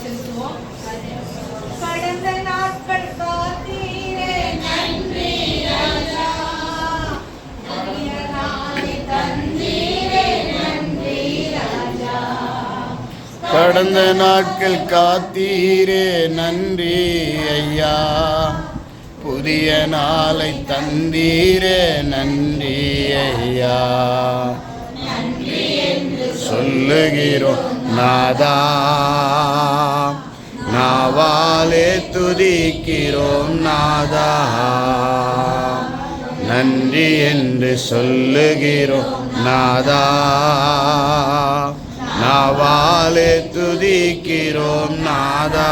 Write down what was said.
செலுத்துவோம். கடந்த நாட்கள் காத்தீரே நன்றி ராஜா, புதிய நாளை தந்தீரே நன்றி ராஜா. கடந்த நாட்கள் காத்தீரே நன்றி ஐயா, புதிய நாளை தந்தீரே நன்றி ஐயா. சொல்லுகிறோம் நாதா, நாவாலே துதிக்கிறோம் நாதா, நன்றி என்று சொல்லுகிறோம் நாதா, நாவாலே துதிக்கிறோம் நாதா.